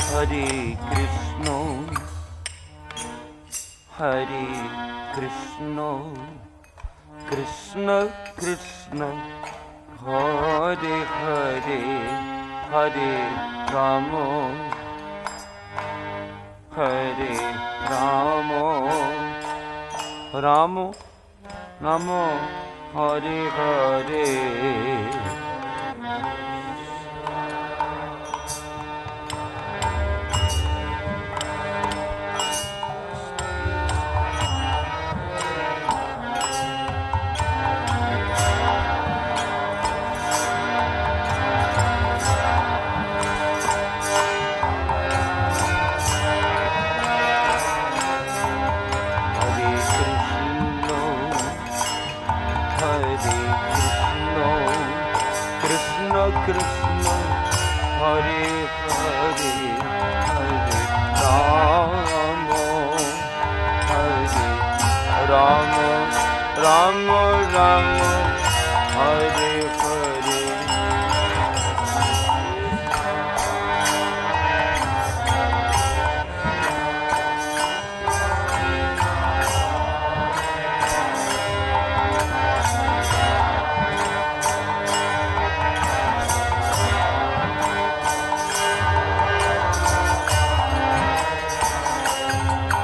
Hare Krishna, Hare Krishna, Krishna Krishna, Hare Hare, Hare Rama, Hare Rama, Rama Rama, Hare Hare. Krishna, Hare Hare, Hare Rama, Hare Rama, Rama Rama, Hare Hare.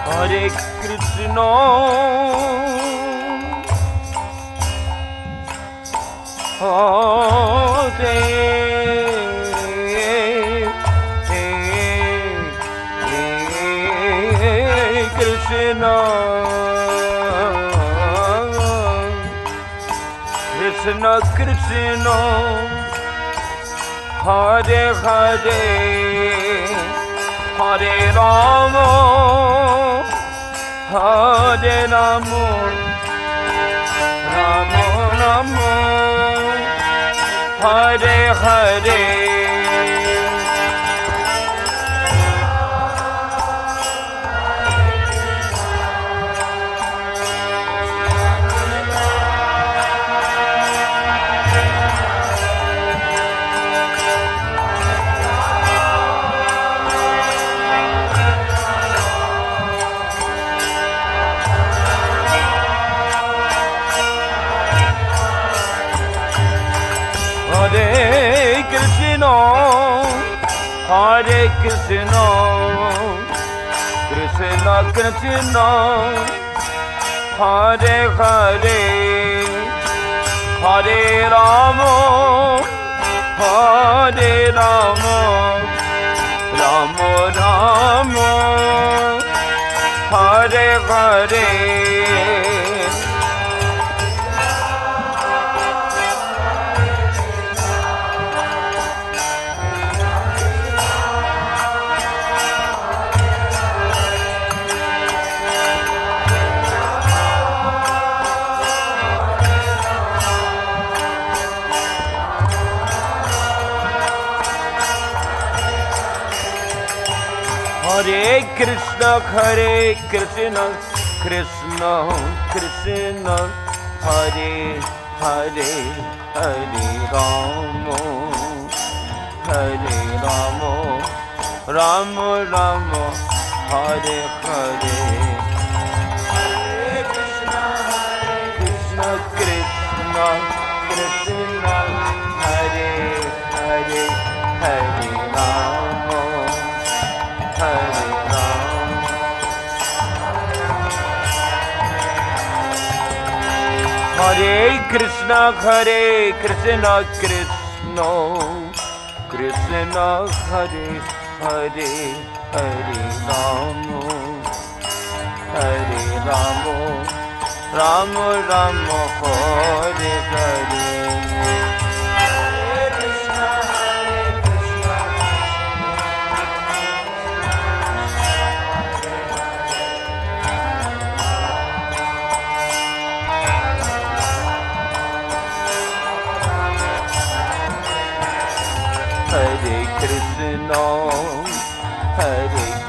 Hare Krishna, Hare Krishna, Krishna Krishna, Hare Hare, Hare Rama, Hare Rama, Rama Rama, Hare Hare. Hare Krishna, Hare Krishna, Krishna Krishna, Hare Hare, Hare Rama, Hare Rama, Rama Rama, Hare Hare. Hare Krishna, Hare Krishna, Krishna Krishna, Hare Hare, Hare Rama, Hare Rama, Rama Rama, Hare Hare. Hare Krishna, Krishna Krishna, Krishna Hare Hare, Hare Rama, Hare Rama. Hare Krishna, Hare Krishna, Krishna Krishna, Hare Hare, Hare Rama, Hare Rama, Rama Rama, Hare Hare. Hare Krishna, Hare Krishna,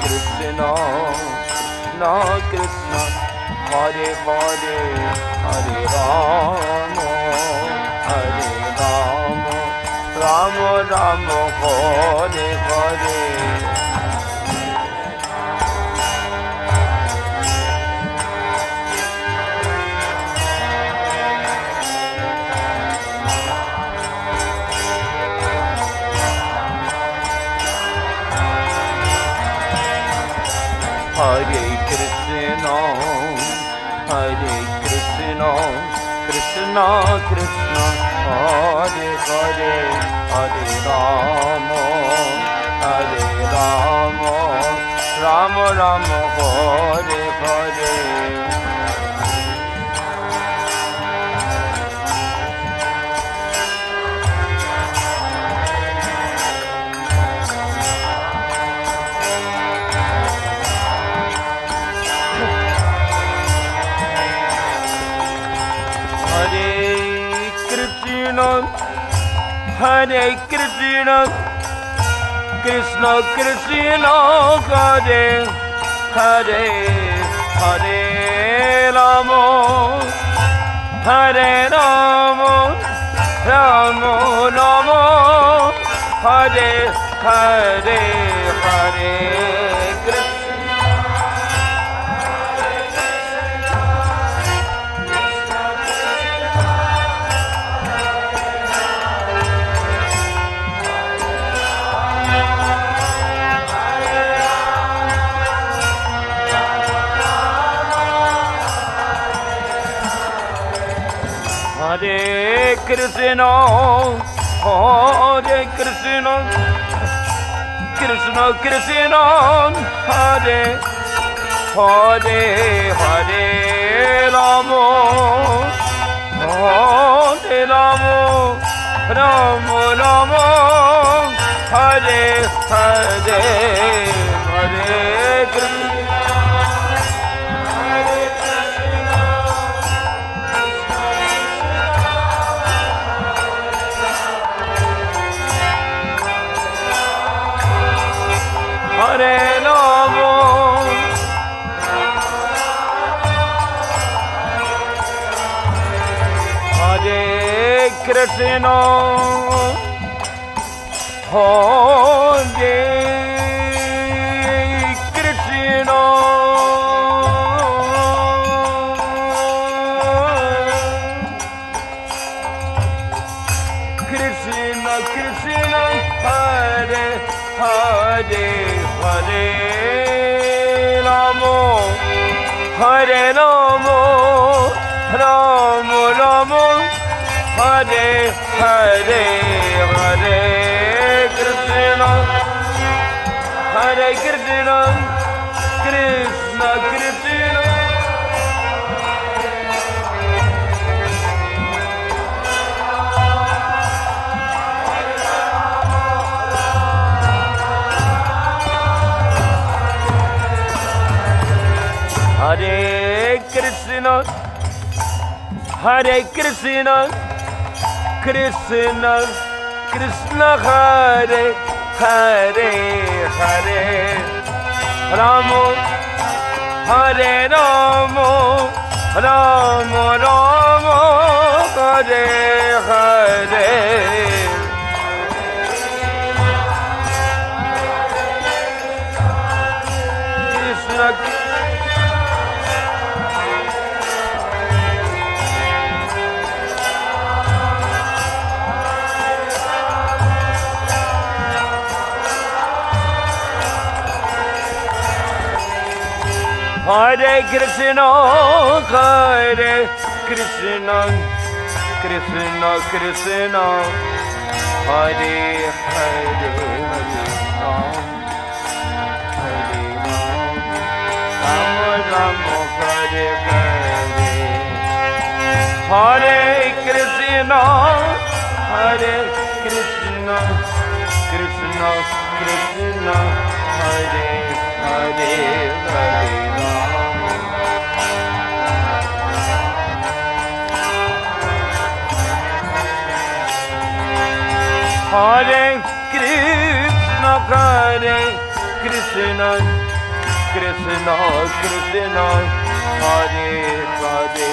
Krishna Krishna, Hare Hare, Hare Rama, Hare Rama, Rama Rama, Hare Hare. Hare Krishna, Hare Krishna, Krishna Krishna, Hare Hare, Hare Rama, Hare Rama, Rama Rama, Hare Hare. Hare Krishna, Krishna Krishna, Hare Hare, Hare Rama, Hare Rama, Rama Rama, Hare Hare, Hare Krishna, Hare Krishna, Hare Krishna, Krishna Krishna, Hare Hare, Hare Rama, Hare Rama, Rama Rama, Hare Hare, Hare Krishna. Hare Rama, Hare Krishna, Hare Krishna, Krishna Krishna, Hare Hare, Hare Rama, Hare Rama, Rama Rama, Hare Hare, Hare Krishna, Hare Krishna, Krishna Krishna, Hare Krishna, Hare Krishna, Krishna Krishna, Hare Hare, Hare Rama, Hare Rama, Rama Rama, Hare Hare. Krishna Hare Krishna, Hare Krishna, Krishna Krishna, Hare Hare, Hare Ram, Hare Ram, Rama Rama, Hare Hare. Hare Krishna, Hare Krishna, Krishna Krishna, Hare Hare, Hare Hare Krishna, Hare Krishna, Krishna Krishna, Hare Hare,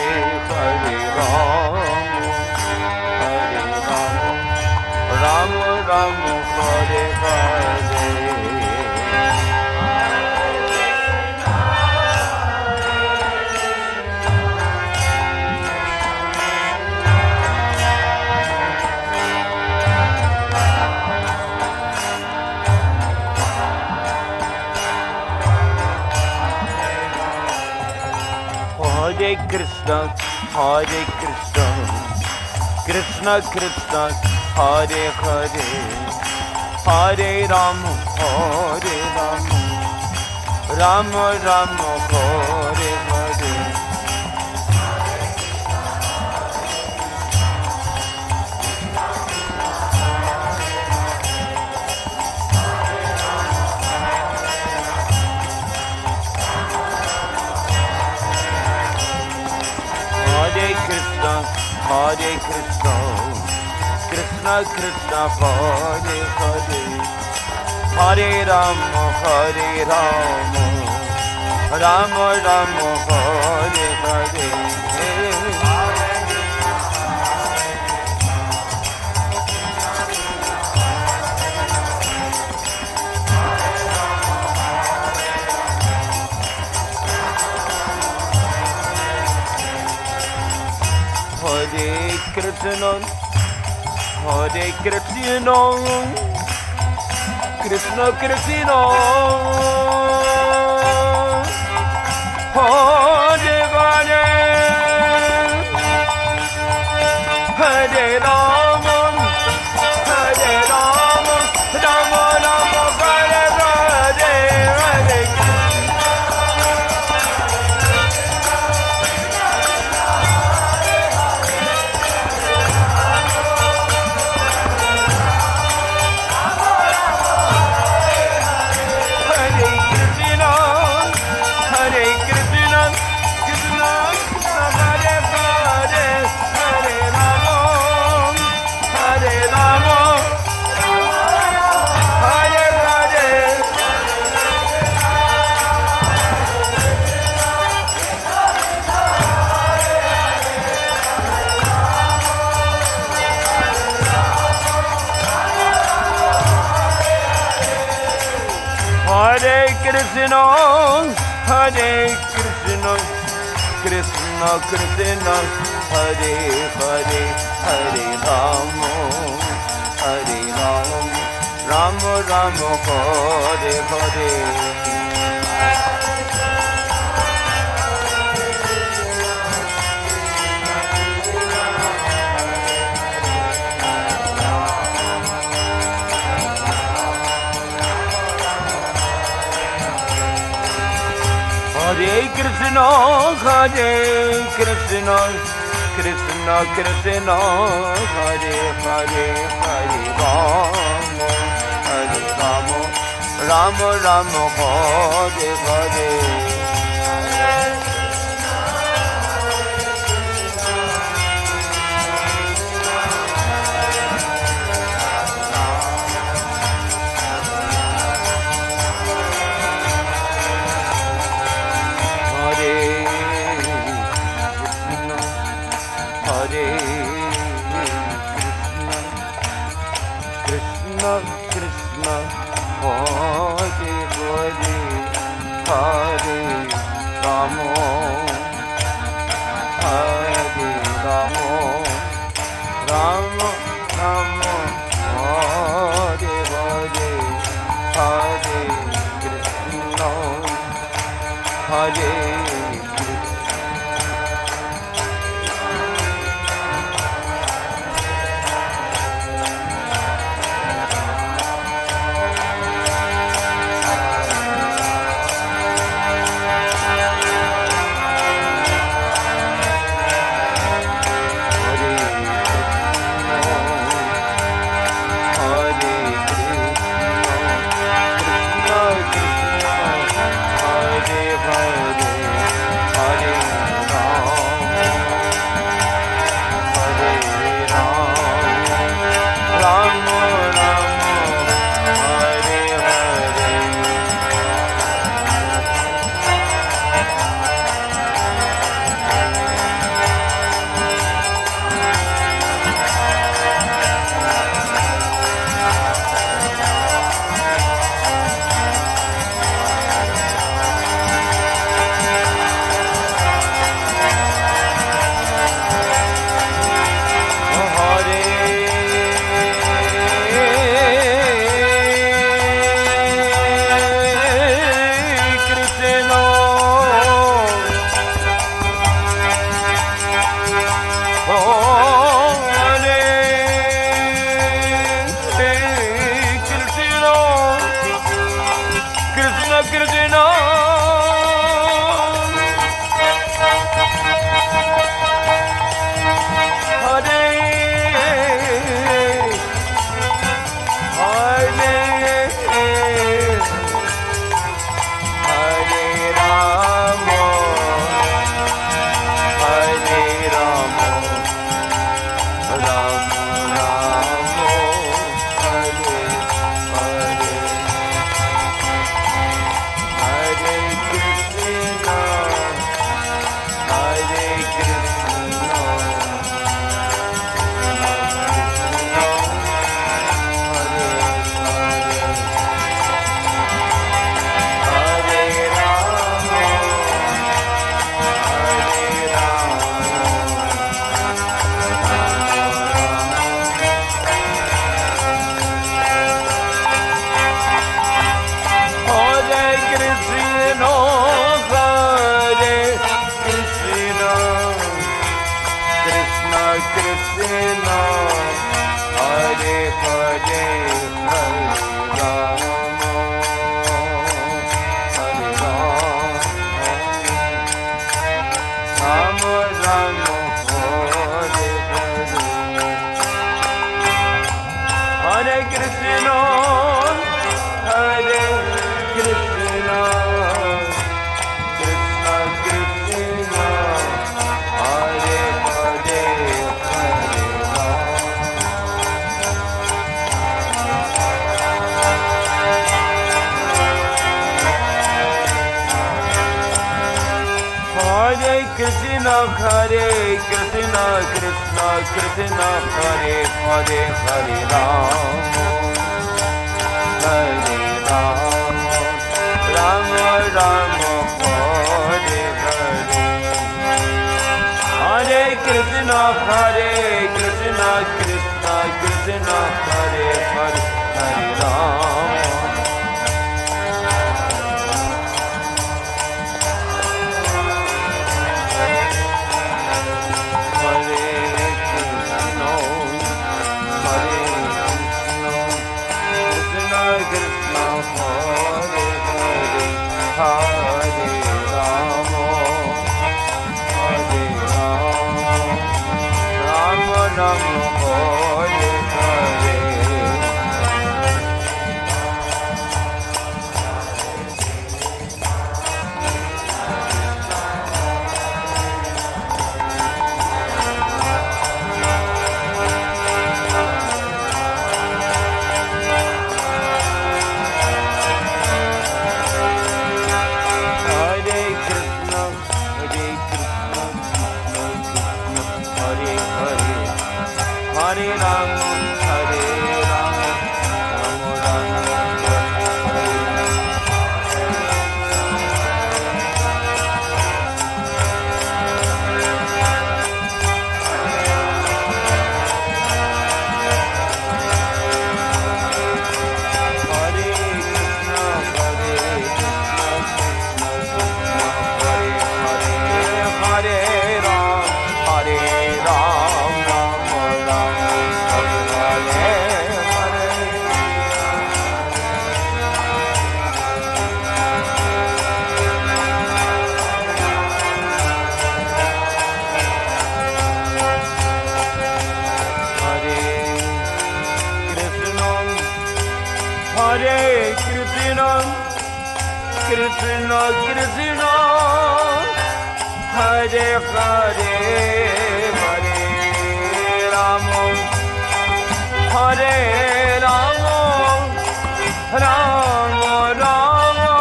Hare Rama, Hare Rama, Rama Rama, Hare Hare. Hare Krishna, Krishna Krishna, Hare Hare, Hare Rama, Rama Rama, Hare Hare. Hare Krishna, Krishna Krishna, Hare Hare, Hare Rama, Rama Rama, Hare Hare. Hare Krishna, Krishna Krishna, Hare Hare, Hare Rama, Rama Rama, Hare Hare, Hare Krishna, Hare Krishna, Krishna Krishna, Hare Hare, Hare Rama, Rama Rama, Hare Hare. Hare Krishna, Krishna Krishna, Hare Hare, Hare Rama, Rama Rama, Hare Hare. Krishna, Krishna, Hare Hare, Hare Rama, Rama Rama, Hare Hare, Hare Krishna, Hare Hare Krishna Hare Krishna Krishna Krishna Hare Hare Hare Ram Hare Ram Ram Ram Hare Hare Hare Krishna Krishna Krishna Hare Hare Hare Ram Krishna Krishna Hare Hare Hare Rama Hare Rama Rama Rama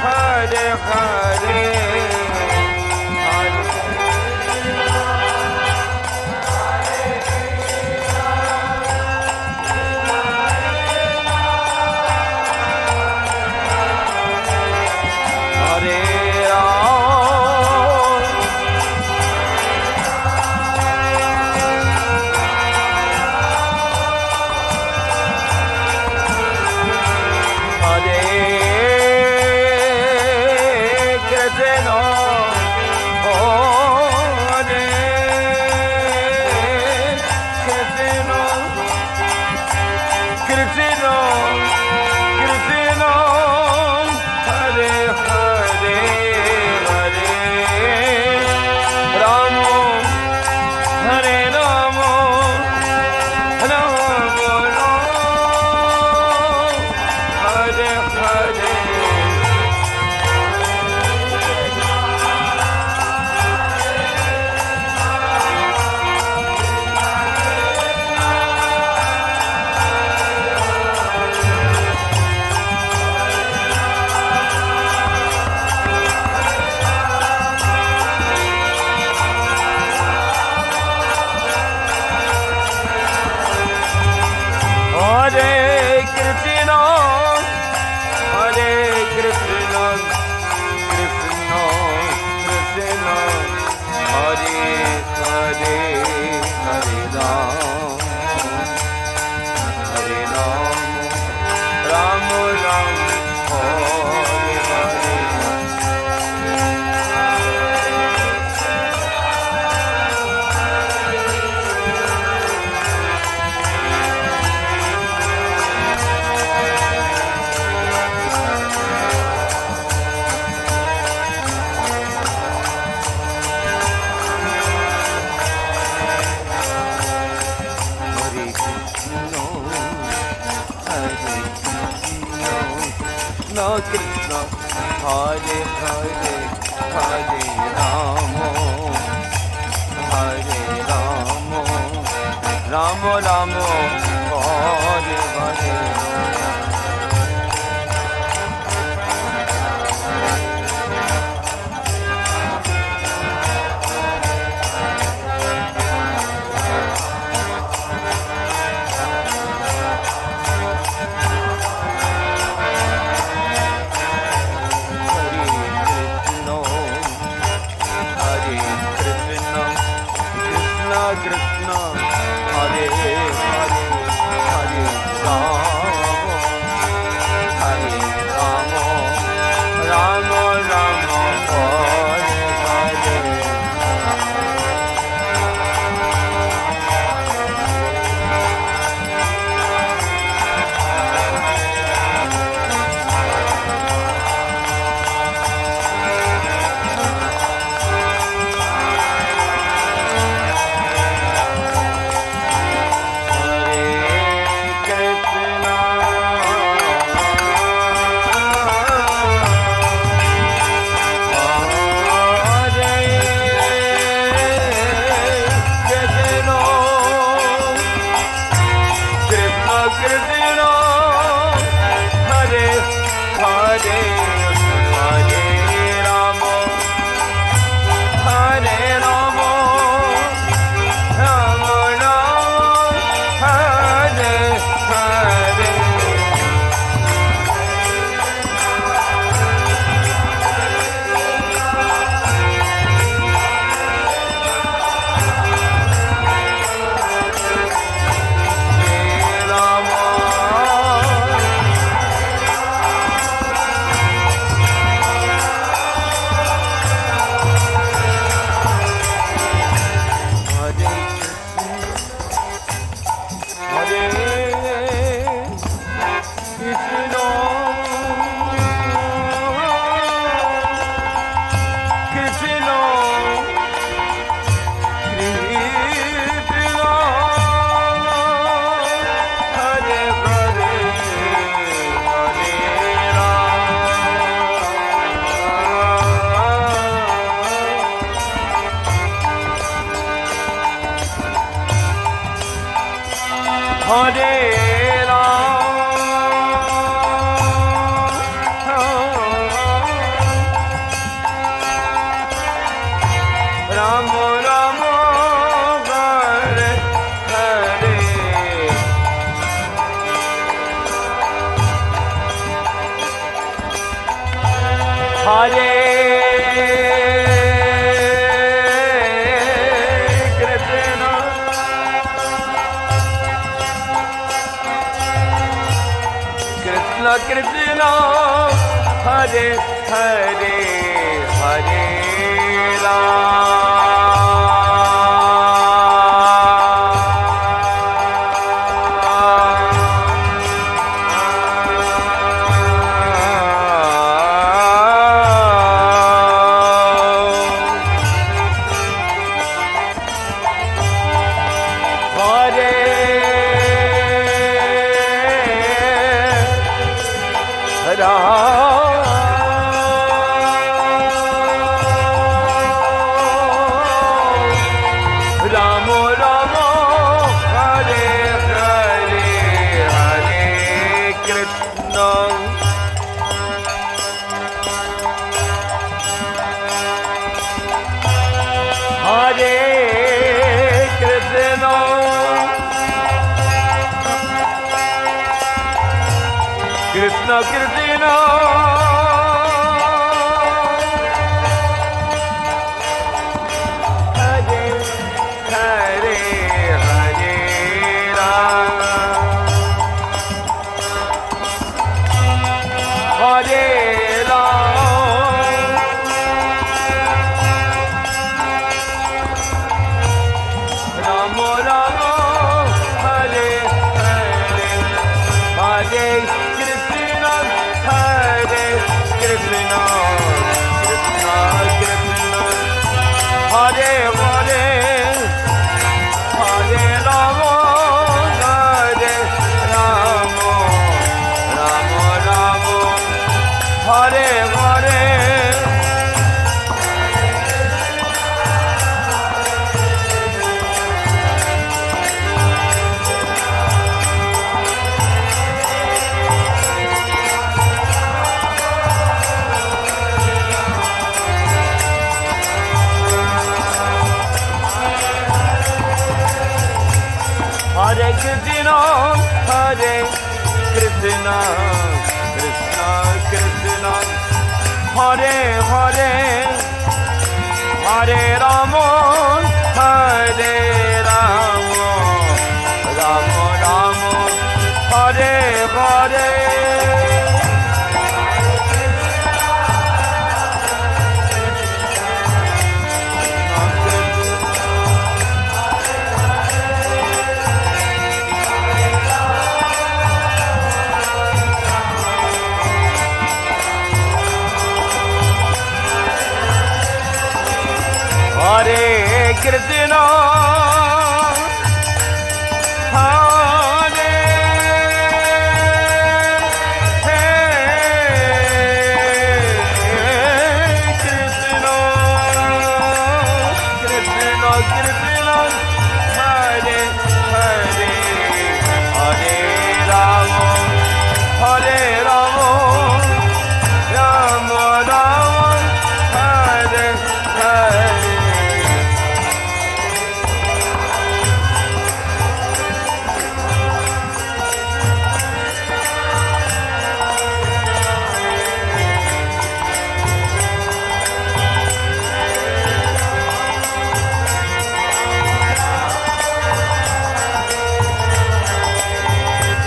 Hare Hare Krishna Krishna, Hare Hare, Hare Rama, Hare Rama, Rama Rama, Hare Hare. Krishna, Hare Hare, Hare Rama, Hare Rama, Rama Rama, Hare Hare. Hare Rama, Rama Hare Hare, Hare Krishna, Hare Hare, Hare Krishna, Krishna, Hare Hare, Hare Rama, Hare Rama, Rama Rama, Hare Hare, Hare Krishna, Hare Krishna, Krishna Krishna, Hare Hare, Hare Rama, Hare Rama, Rama Rama, Hare Hare Hare Krishna, Hare Krishna, Krishna Krishna, Hare Hare, Hare Rama, Hare Rama, Rama Rama, Hare Hare. Hare Krishna, Hare Krishna, Krishna Krishna, Hare Hare, Hare Rama, Hare Rama, Rama Rama, Hare Hare.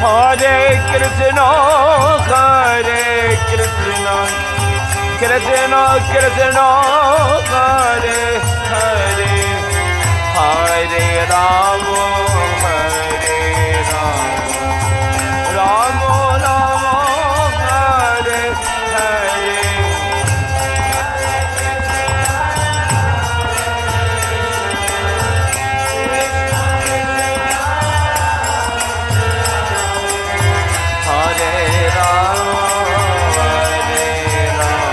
Hare Krishna, Hare Krishna, Krishna Krishna, Hare Hare, Hare Rama, Hare Rama, Rama Rama, Hare Hare. Krishna, Hare Hare, Hare Rama, Hare Rama,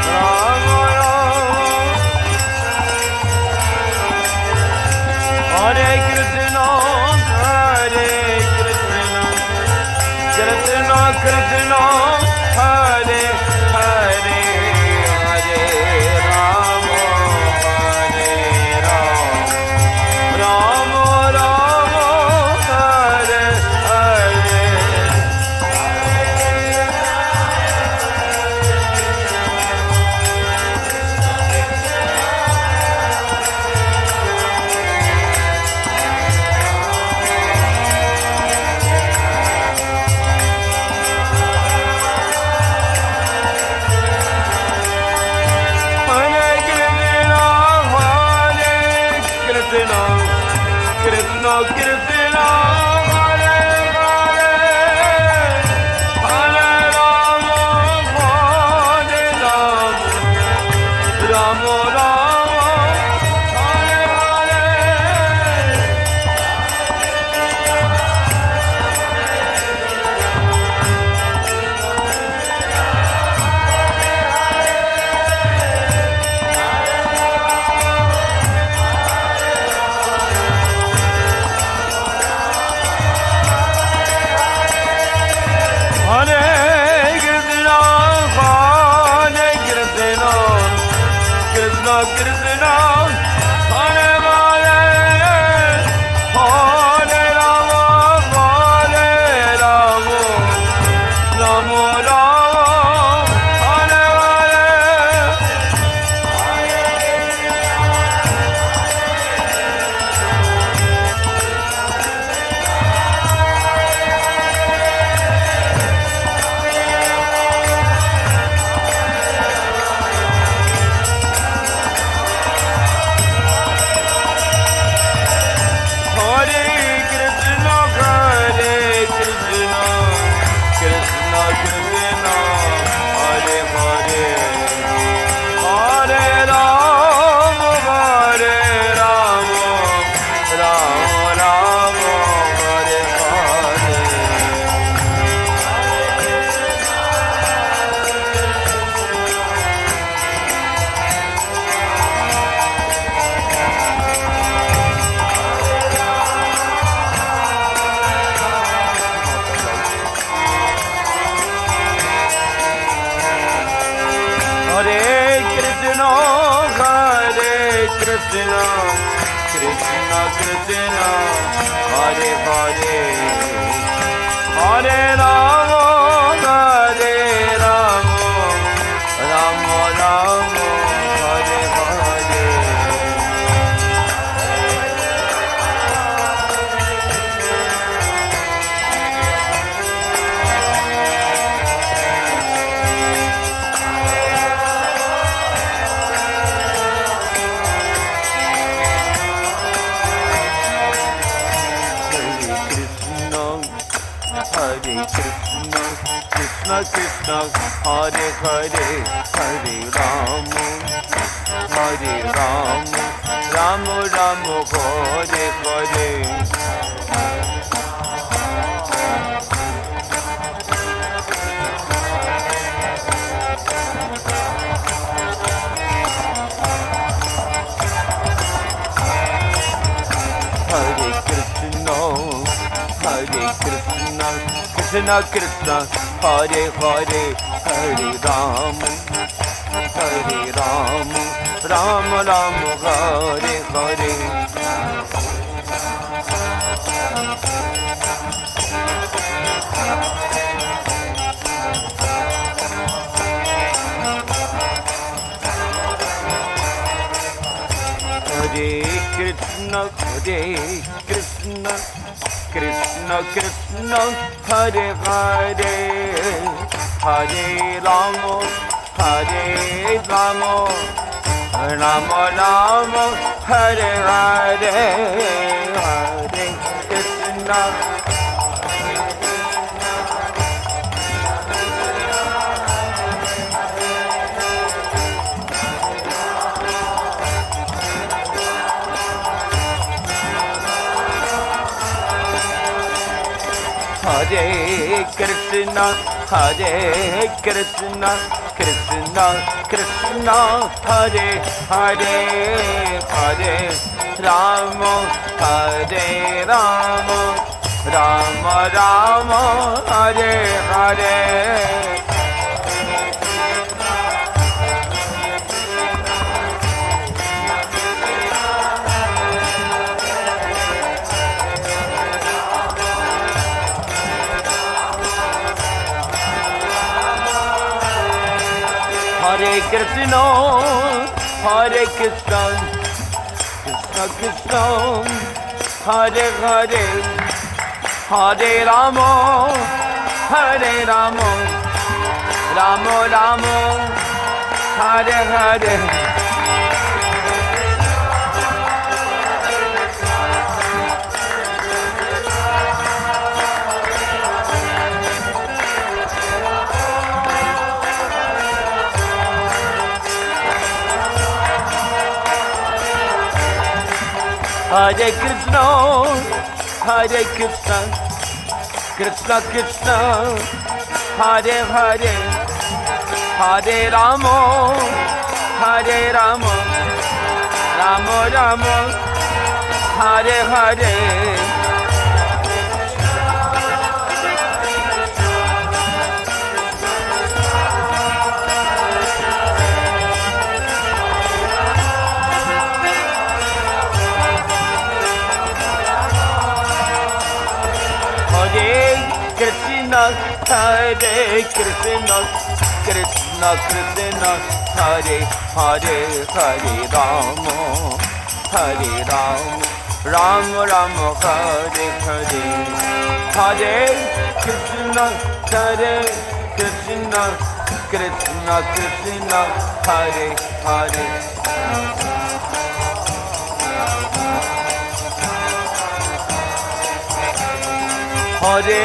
Rama Rama, Hare Hare. Krishna Krishna, Hare Hare, Hare Rama, Hare Rama, Rama Rama, Hare Hare. Krishna, Krishna, Hare Hare, Hare Rama, Hare Rama, Rama Rama, Hare Hare. Krishna, Krishna Krishna, Hare Hare, Hare Rama, Hare Rama, Rama Rama, Hare Hare. Hare Krishna, Krishna Krishna, Hare Hare, Hare Rama, Hare Rama, Rama Rama, Hare Hare. Hare Krishna, Hare Krishna, Krishna Krishna, Hare Hare, Hare Rama, Hare Rama, Rama Rama, Hare Hare. Hare Krishna, Hare Krishna, Krishna Krishna, Hare Hare, Hare Rama, Hare Rama, Rama Rama, Hare Hare, Hare Krishna. Hare Krishna, Hare Krishna, Krishna Krishna, Hare Hare, Hare Rama, Hare Rama, Rama Rama, Hare Hare. Hare Krishna, Hare Krishna, Krishna Krishna, Hare Hare, Hare Rama, Hare Rama, Rama Rama, Hare Hare. Hare Krishna, Hare Krishna, Krishna Krishna, Hare Hare, Hare Rama, Hare Rama, Rama Rama, Hare Hare. Krishna, Hare Krishna, Krishna Krishna, Hare Hare, Hare Rama, Hare Rama, Rama Rama, Hare Hare. Hare Krishna, Hare Krishna, Krishna Krishna, Hare Hare. Hare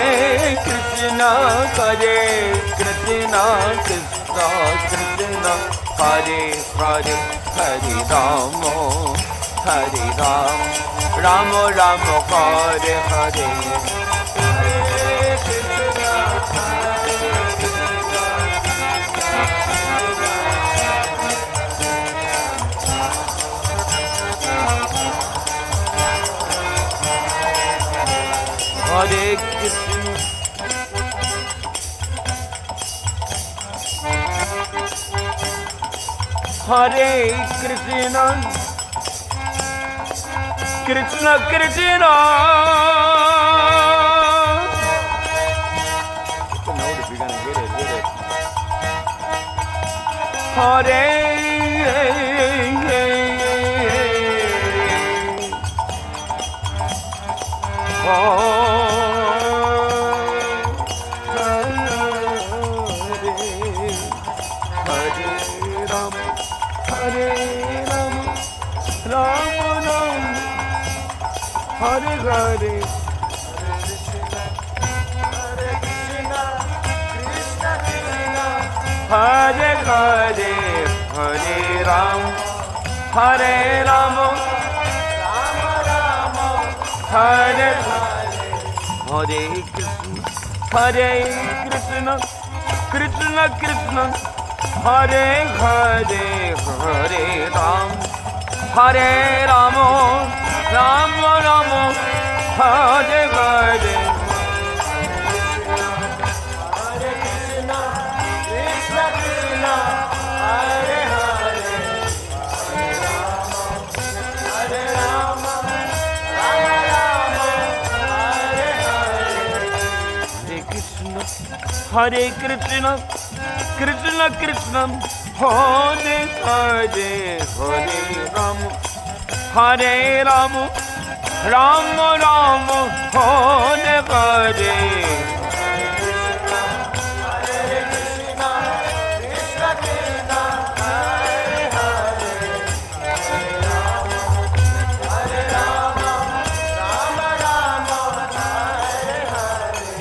Krishna, Hare Krishna, Krishna Krishna, Hare Hare, Hare Rama, Hare Rama, Rama Rama, Hare Hare. Hare Krishna, Hare Krishna. Hare Krishna, Krishna Krishna. It's a note if you're gonna hit it. Hare Hare Hare Hare Hare Hare Ram Hare Rama Hare Hare Krishna Krishna Krishna Hare Hare Hare Ram Hare Rama Rama Rama Hare Hare Hare Krishna Krishna Krishna Hare Hare Hare Rama Rama Rama Hare Hare Hare Krishna Krishna Krishna Hare Hare Hare Rama Hare Rama Rama Rama Hare Hare Hare Krishna Krishna Krishna Hare Hare Hare Rama Hare Rama Rama Rama Hare Hare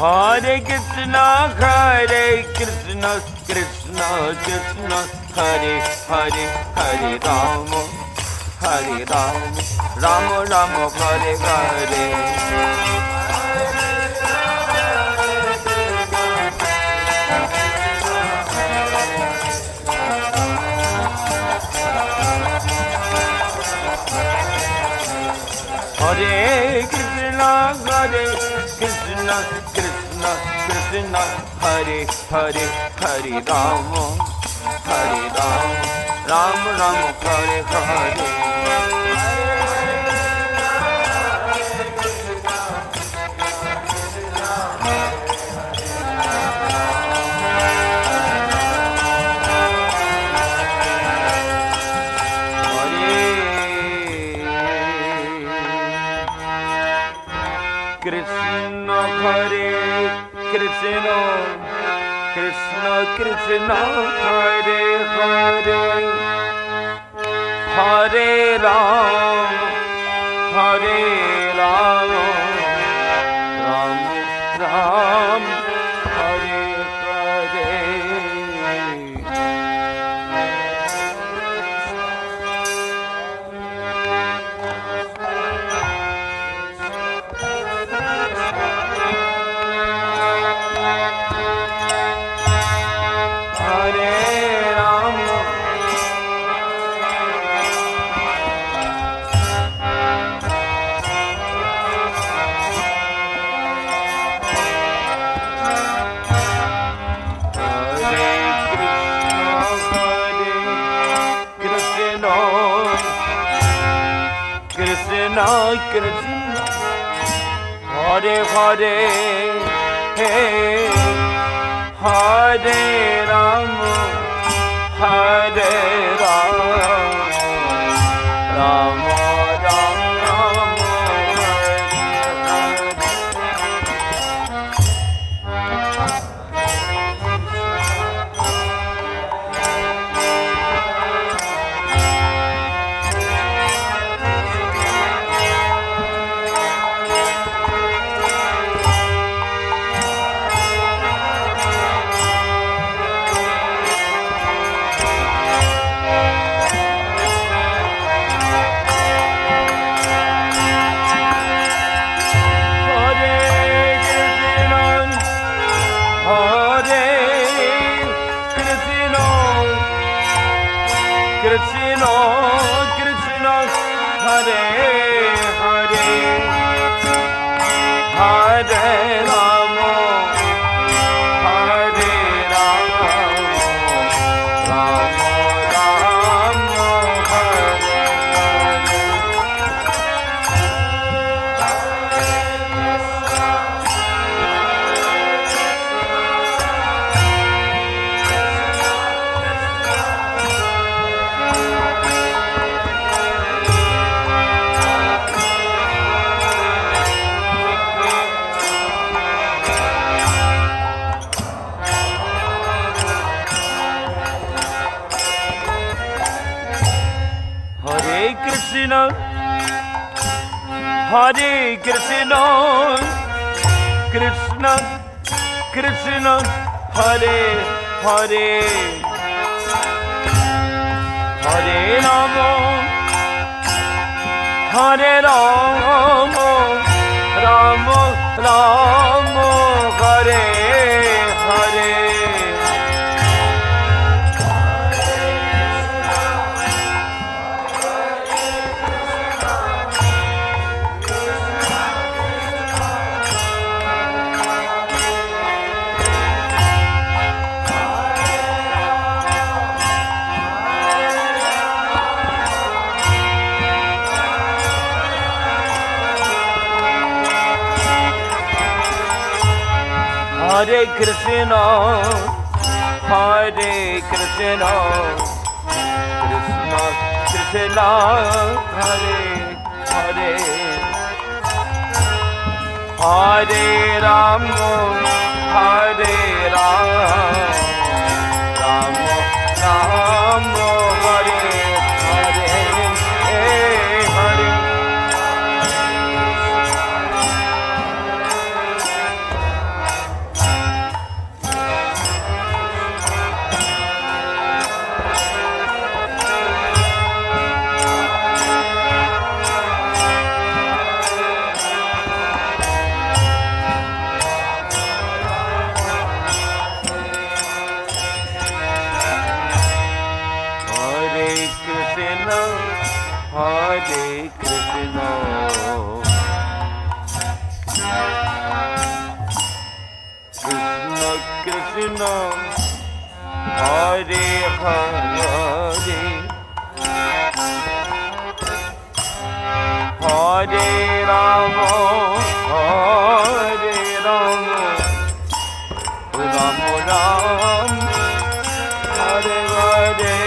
Hare Krishna Krishna Krishna Hare Hare Hare Rama Hare Rama Rama Rama Hare Hare Hare Krishna Krishna Krishna Hare Hare Hare Rama Hare Rama Rama Rama Hare Hare Krishna Hare Krishna Krishna Krishna Hare Hare Hare Ram Hare Ram Ram Ram Hare Hare Krishna Krishna Hare Hare Hare Rama Hare Rama Rama Rama Krishna Krishna Hare Hare Hare Rama Hare Rama Rama Rama Hare Hare Krishna, Hare Krishna, Krishna Krishna, Hare Hare, Hare Rama, Hare Rama, Rama Rama, Hare Hare. Hare Krishna, Hare Krishna, Krishna Krishna, Hare Hare, Hare Rama, Hare Rama, Rama Rama, Hare Hare, Hare. Krishna, Hare Hare, Hare Rama, Hare Rama, Rama Rama, Hare Hare.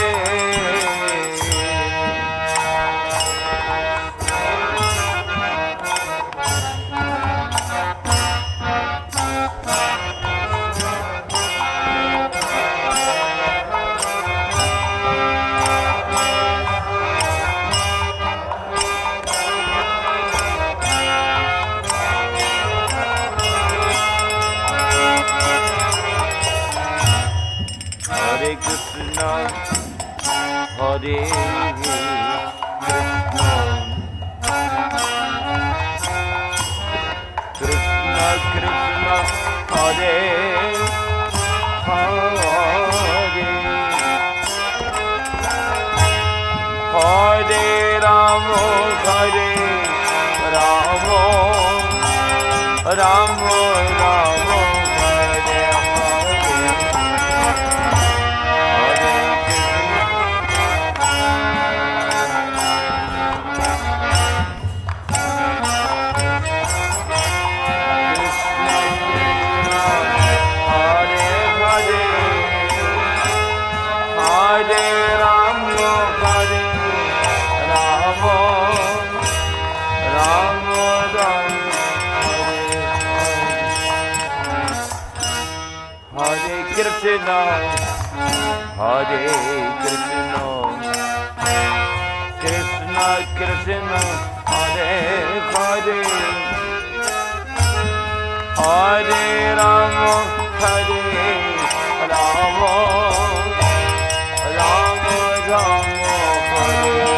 Krishna, Hare Krishna, Krishna Krishna, Hare Hare, Hare Rama, Hare Rama, Rama Rama, Hare Krishna, Hare Krishna, Krishna Krishna, Hare Hare, Hare Rama, Hare Rama, Rama Rama, Hare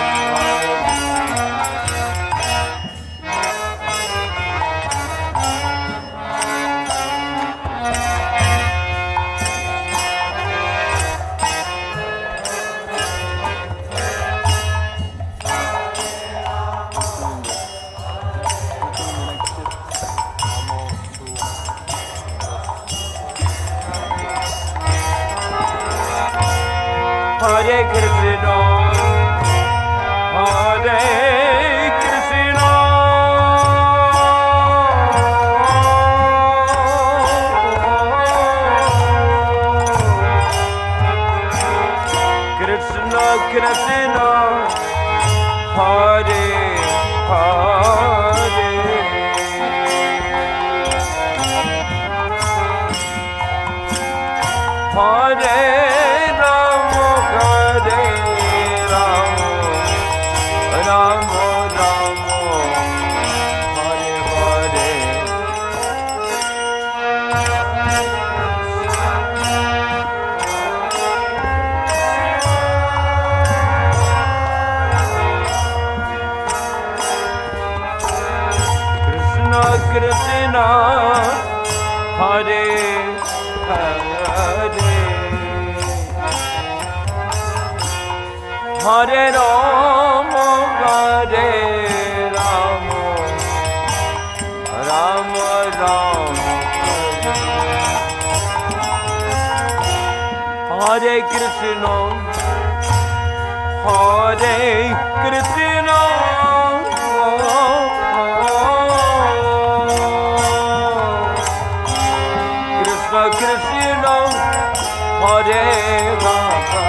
Hare Krishna, Hare Krishna, Krishna Krishna, Hare Hare, Hare Rama, Hare Rama, Rama Krishna, Hare Hare, Hare Rama, Hare Rama, Rama Rama, Hare Krishna, Hare Krishna, Krishna Krishna, Hare Rama,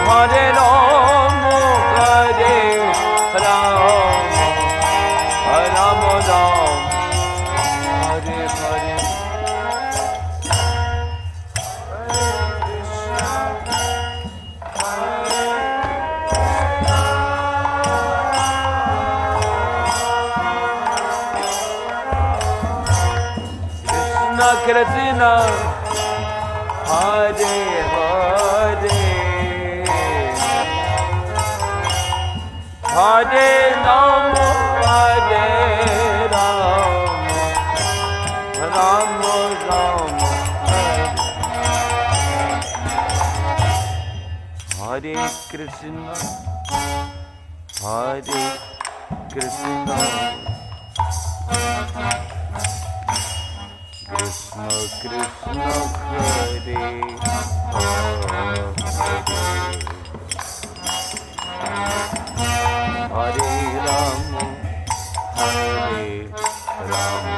Hare Rama, Hare Rama, Rama Rama, Hare Hare. Krishna, Hare Hare, Hare Rama, Hare Rama, Rama Rama, Hare Krishna, Hare Krishna, Krishna Krishna, Hare Hare, Hare Rama, Hare Rama,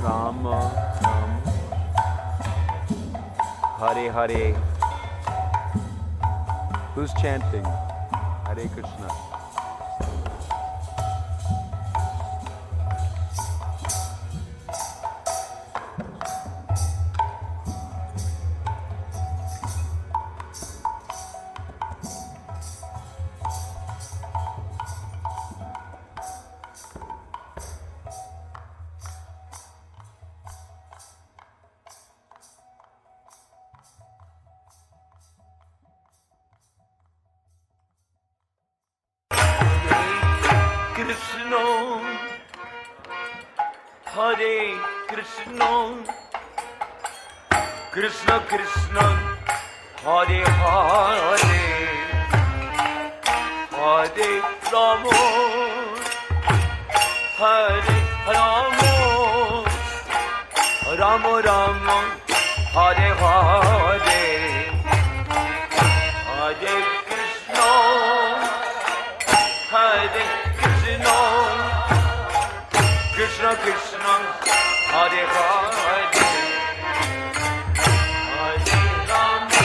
Rama Rama, Hare Hare. Who's chanting? Hare Krishna. Krishna, Hare Krishna, Krishna Krishna, Hare Hare, Hare Rama, Hare Rama, Rama Rama, Hare Hare, Hare Krishna, Hare Krishna, Krishna Krishna, Hare Hare, Hare Rama,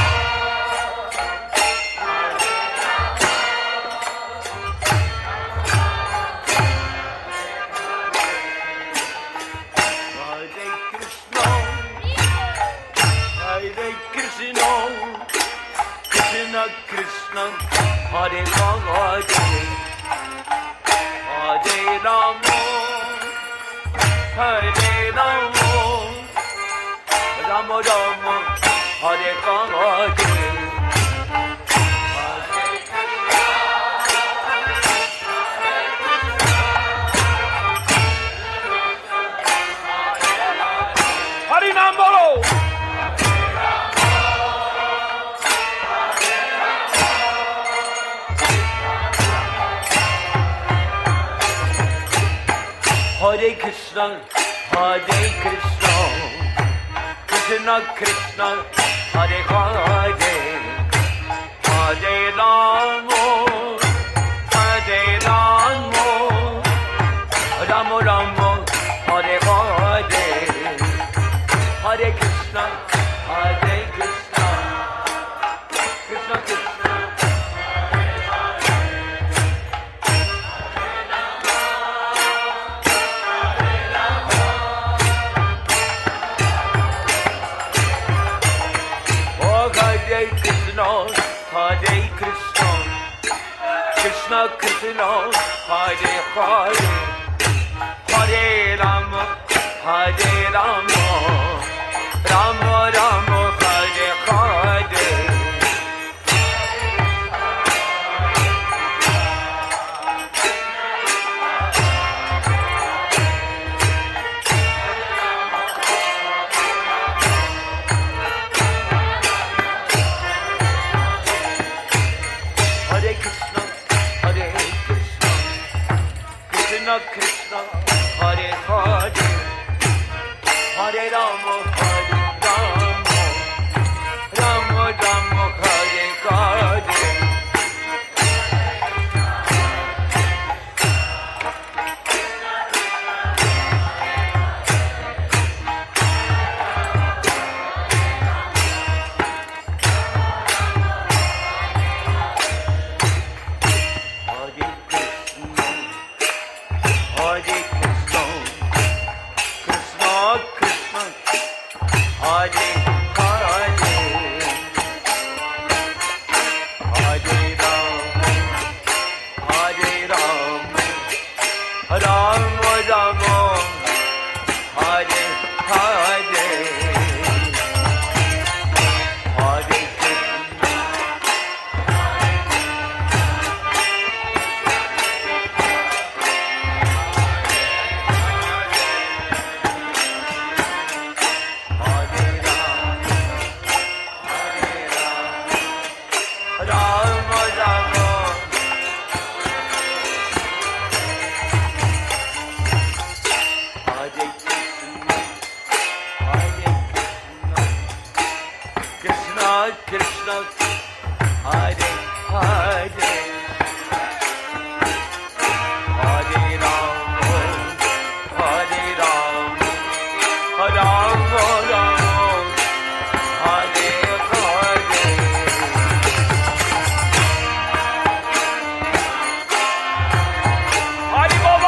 Hare Krishna, Hare Krishna, Krishna Krishna, Hare Hare, Hare Rama, Hare Rama, Rama Rama, Hare Hare. Hari Naam bolo. Hare Krishna, Hare Krishna, Krishna Krishna, Hare Hare, Hare Rama, Hare Rama, Rama Rama, Hare Hare, Hare Krishna, Hare Krishna, Krishna Krishna. Hare Krishna, Hare Krishna, Krishna Krishna, Hare Hare, Hare Rama, Hare Rama, Rama Rama, Hare Hare. Hare Krishna, Hare Krishna, Krishna Krishna, Hare Hare, Hare Rama, Hare Rama, Rama Rama, Hare Hare. Hare Krishna, Krishna Krishna, Hare Hare, Hare Rama, Hare Rama, Rama Rama, Hare Hare, Hare Krishna. Rama Rama, Hare Krishna, Hare Krishna, Krishna Krishna, Hare Hare, Hare Rama, Hare Rama, Rama Rama, Hare Hare. Hare Baba.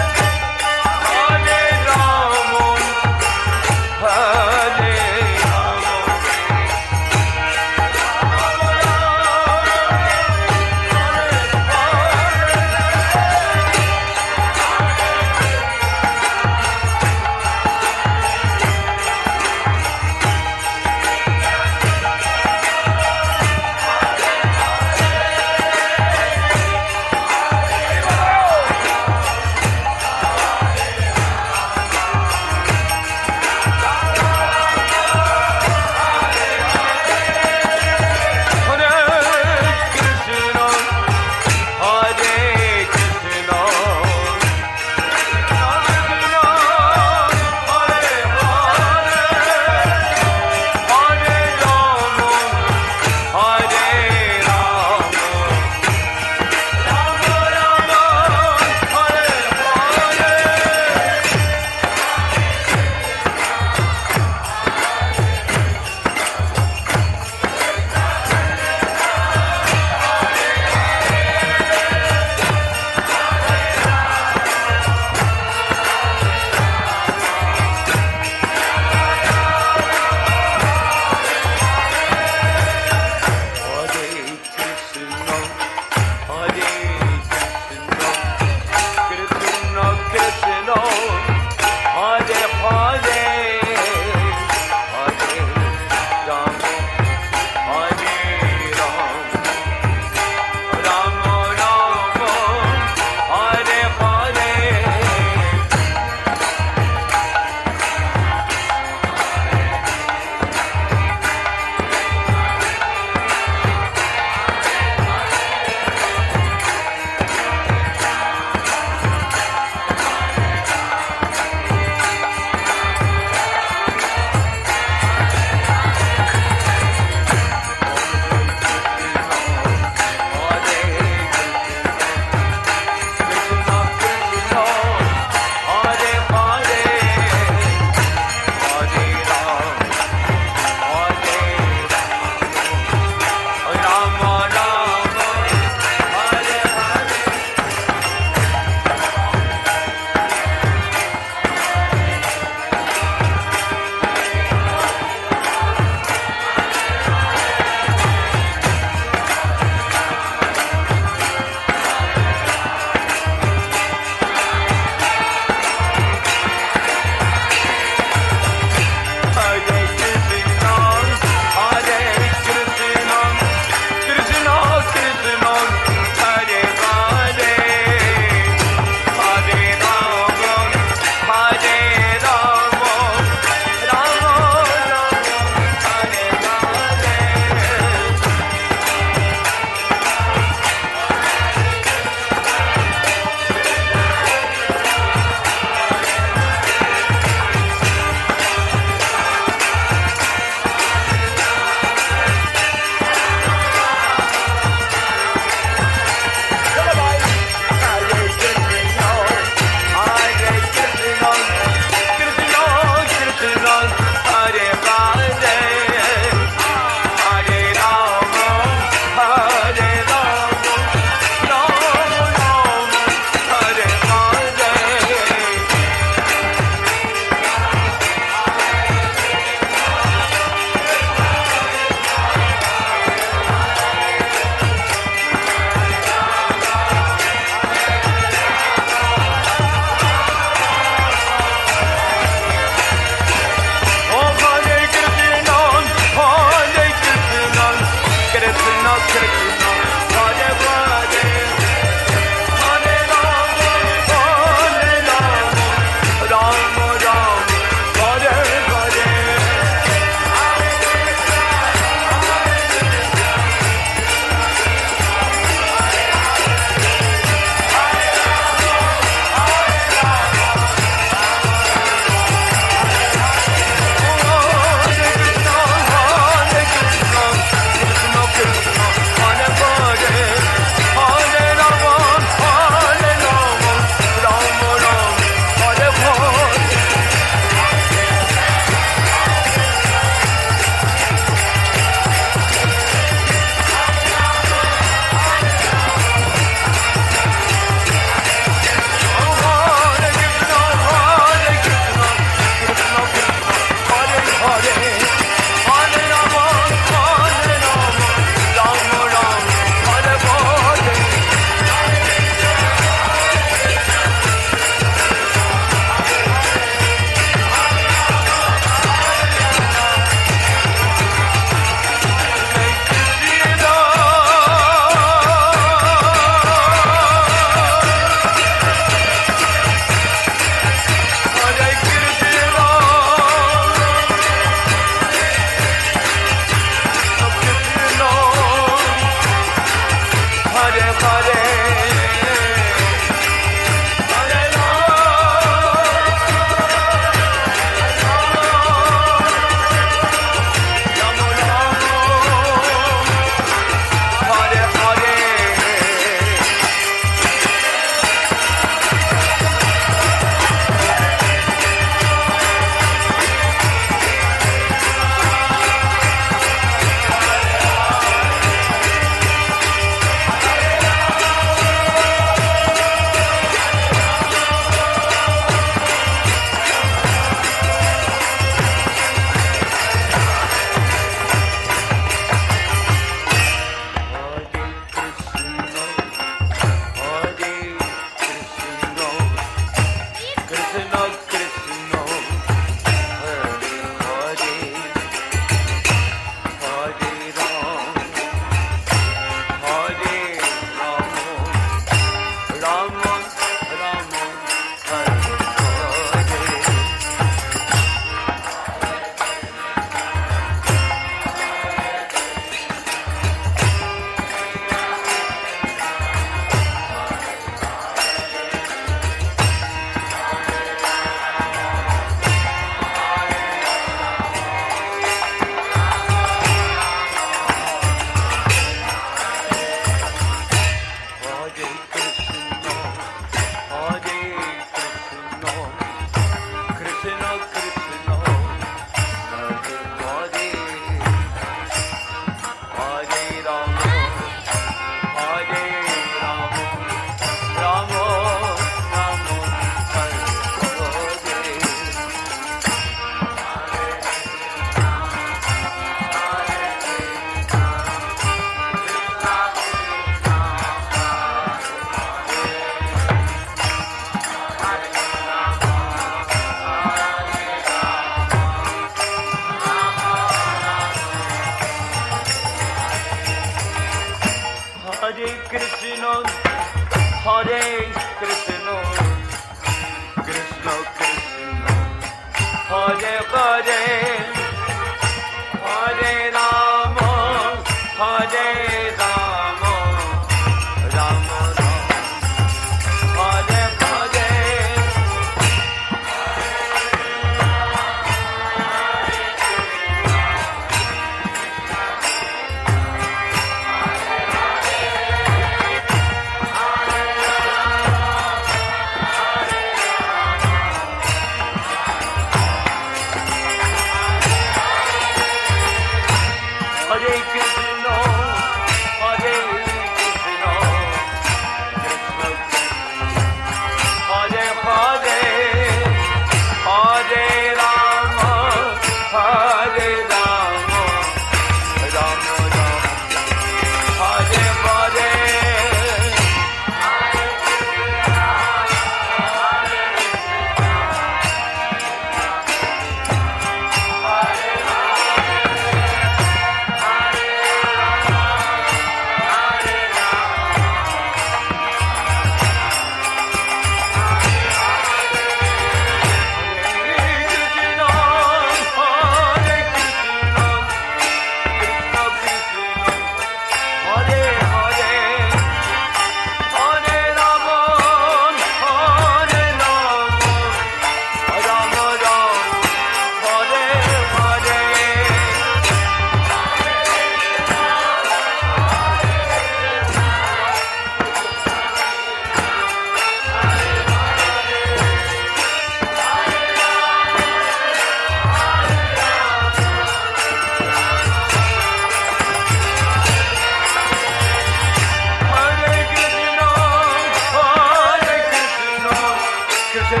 Krishna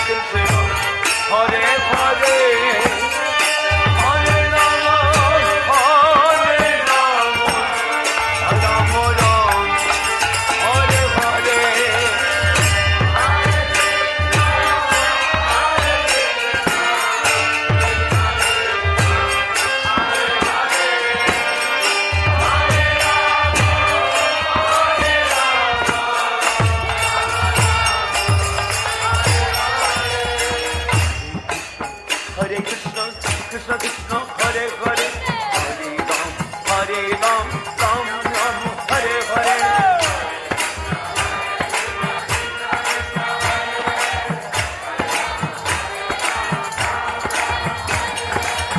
Krishna Hare Hare Hare Rama Hare Rama Rama Rama Hare Hare Hare Krishna, Krishna Krishna, Hare Hare, Hare Ram, Ram Ram, Hare Hare.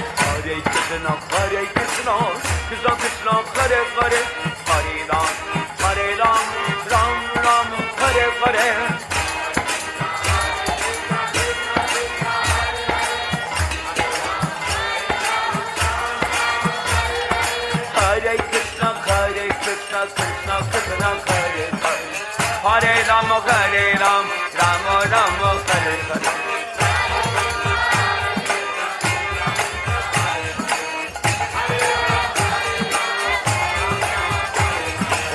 Hare Krishna, Krishna Krishna, Hare Hare, Hare Ram, Ram Ram, Hare Hare. Hare Krishna, Krishna Krishna, Hare Hare, Hare Ram, Ram Ram, Hare Hare.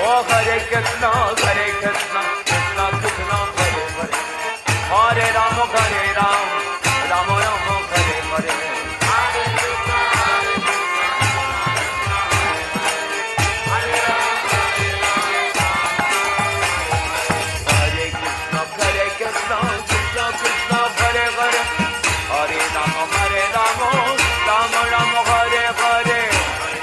Oh Hare Krishna, Krishna Krishna, Hare Hare, Hare Ram, Ram Ram, Hare Hare. Krishna Krishna, Hare Hare, Hare Rama, Rama Rama, Hare Hare.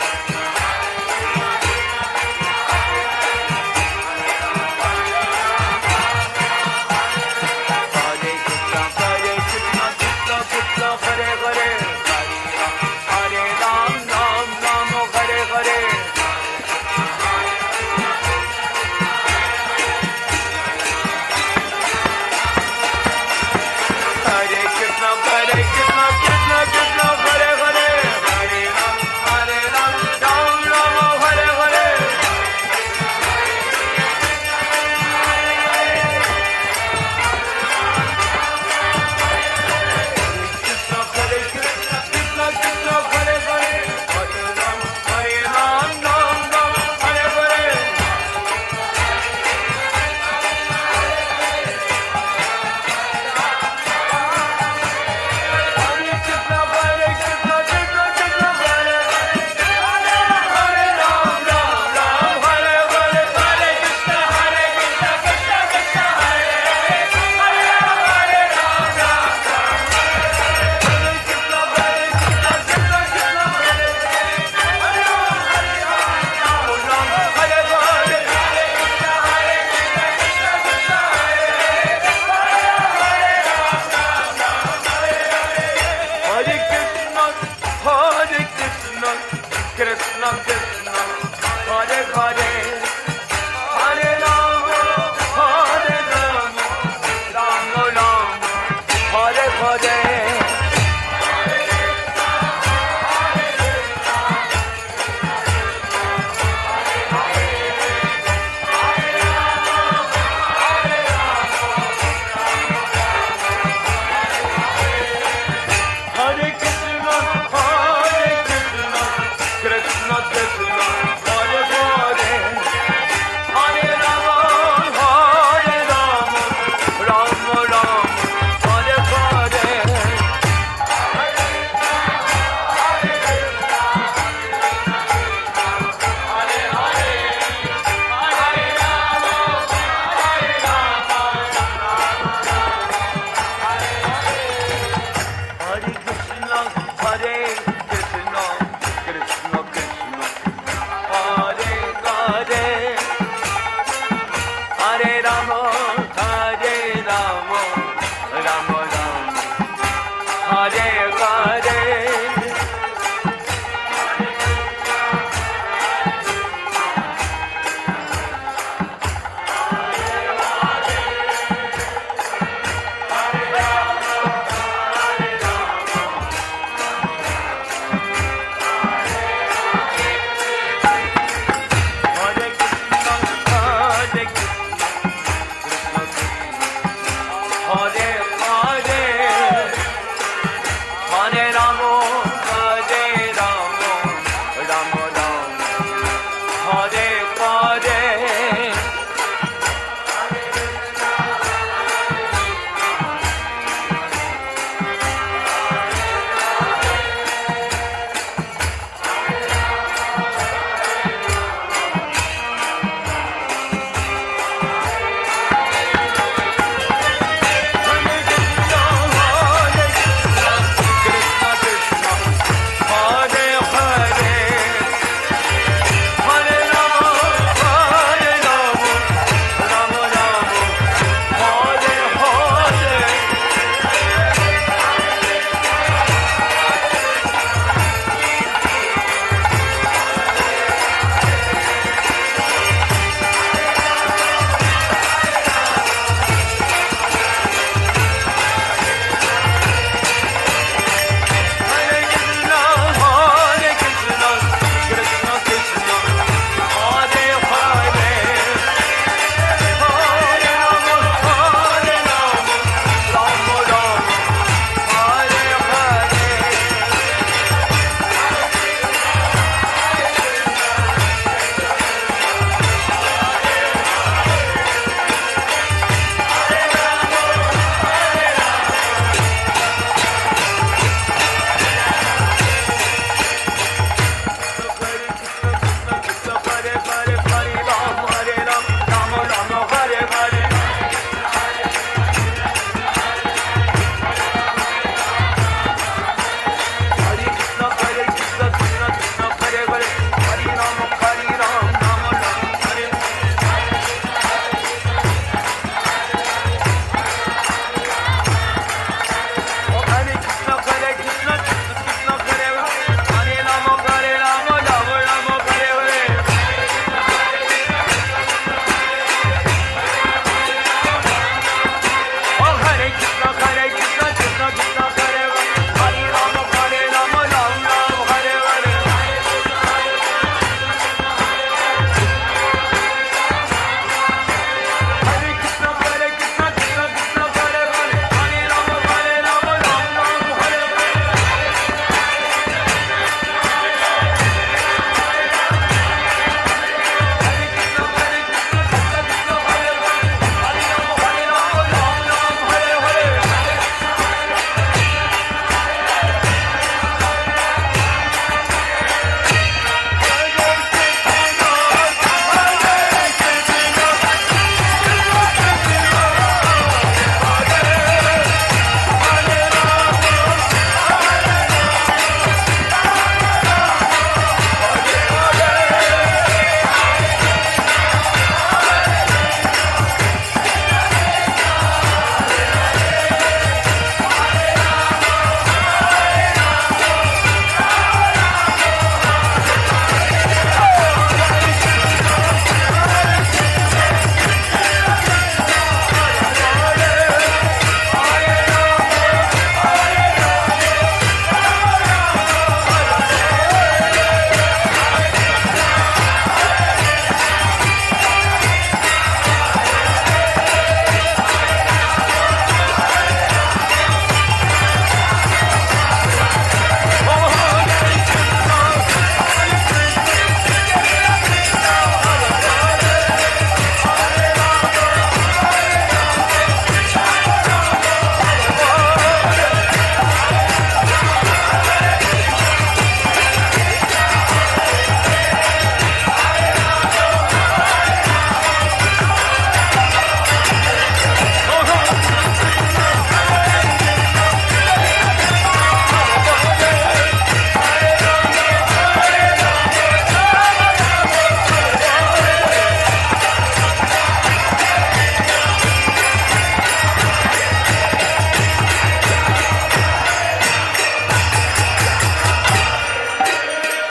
Hare Rama, Hare